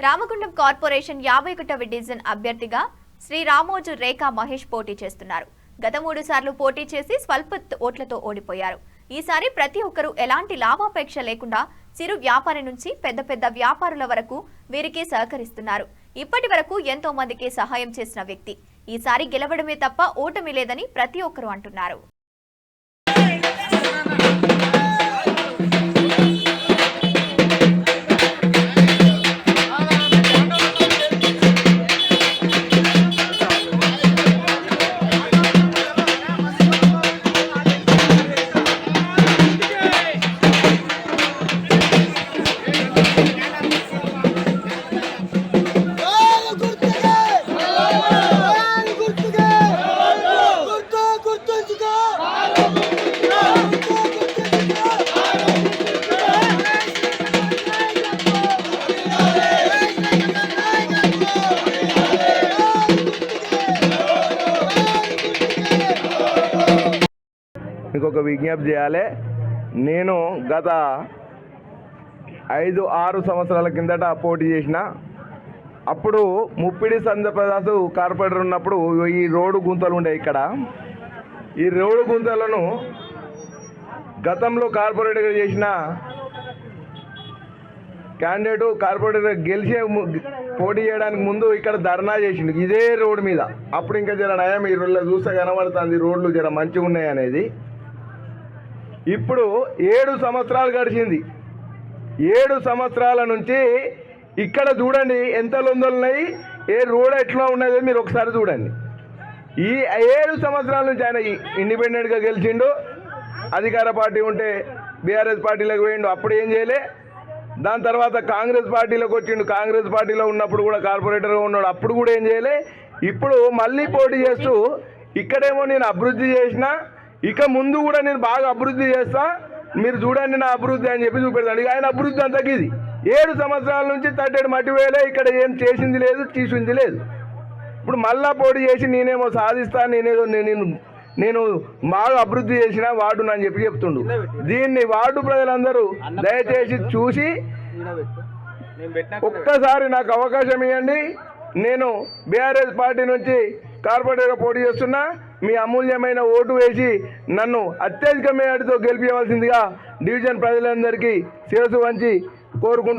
Ramagundam corporation 51వ division అభ్యర్థిగా శ్రీ రామోజు రేఖా మహేష్ పోటీ చేస్తున్నారు. గత 3 సార్లు పోటీ చేసి స్వల్ప ఓట్లతో ఓడిపోయారు. ఈసారి ప్రతి ఒక్కరూ ఎలాంటి లాభాపేక్ష లేకుండా చిరు వ్యాపారి నుంచి పెద్ద పెద్ద వ్యాపారుల వరకు వీరికి సహకరిస్తున్నారు. ఇప్పటి వరకు ఎంతో మందికి సహాయం చేసిన వ్యక్తి ఈసారి గెలవడమే తప్ప ఓటమి లేదని ప్రతి ఒక్కరూ అంటున్నారు. ఇంకొక విజ్ఞప్తి చేయాలి. నేను గత 5-6 సంవత్సరాల కిందట పోటీ చేసిన. అప్పుడు ముప్పిడి సంధ్యప్రదాస్ కార్పొరేటర్ ఉన్నప్పుడు ఈ రోడ్డు గుంతలు ఉండే. ఇక్కడ ఈ రోడ్డు గుంతలను గతంలో కార్పొరేటర్గా చేసిన క్యాండిడేటు కార్పొరేటర్ గెలిచే పోటీ చేయడానికి ముందు ఇక్కడ ధర్నా చేసిండు ఇదే రోడ్డు మీద. అప్పుడు ఇంకా జర నయం ఈ రోడ్లో చూస్తే కనబడుతుంది రోడ్లు జర మంచిగా ఉన్నాయి అనేది. ఇప్పుడు 7 సంవత్సరాలు గడిచింది. 7 సంవత్సరాల నుంచి ఇక్కడ చూడండి ఎంత లొందలు ఉన్నాయి, ఏ రోడ్ ఎట్లా ఉన్నది మీరు ఒకసారి చూడండి. ఈ 7 సంవత్సరాల నుంచి ఆయన ఇండిపెండెంట్గా గెలిచిండు. అధికార పార్టీ ఉంటే బీఆర్ఎస్ పార్టీలోకి పోయిండు, అప్పుడు ఏం చేయలే. దాని తర్వాత కాంగ్రెస్ పార్టీలోకి వచ్చిండు. కాంగ్రెస్ పార్టీలో ఉన్నప్పుడు కూడా కార్పొరేటర్గా ఉన్నాడు, అప్పుడు కూడా ఏం చేయలే. ఇప్పుడు మళ్ళీ పోటీ చేస్తూ ఇక్కడేమో నేను అభివృద్ధి చేసిన, ఇక ముందు కూడా నేను బాగా అభివృద్ధి చేస్తా, మీరు చూడండి నా అభివృద్ధి అని చెప్పి చూపెడతాను. ఇక ఆయన అభివృద్ధి అంతకి ఇది 7 సంవత్సరాల నుంచి తట్టేడు మట్టి వేలే, ఇక్కడ ఏం చేసింది లేదు, తీసుంది లేదు. ఇప్పుడు మళ్ళా పోటీ చేసి నేనేమో సాధిస్తాను, నేను బాగా అభివృద్ధి చేసిన వార్డును అని చెప్పి చెప్తుండు. దీన్ని వార్డు ప్రజలందరూ దయచేసి చూసి ఒక్కసారి నాకు అవకాశం ఇవ్వండి. నేను బీఆర్ఎస్ పార్టీ నుంచి కార్పొరేటర్గా పోటీ చేస్తున్నా. మీ అమూల్యమైన ఓటు వేసి నన్ను అత్యధిక మేరతో గెలిపించవలసిందిగా డివిజన్ ప్రజలందరికీ శిరస్సు వంచి కోరుకుంటున్నాను.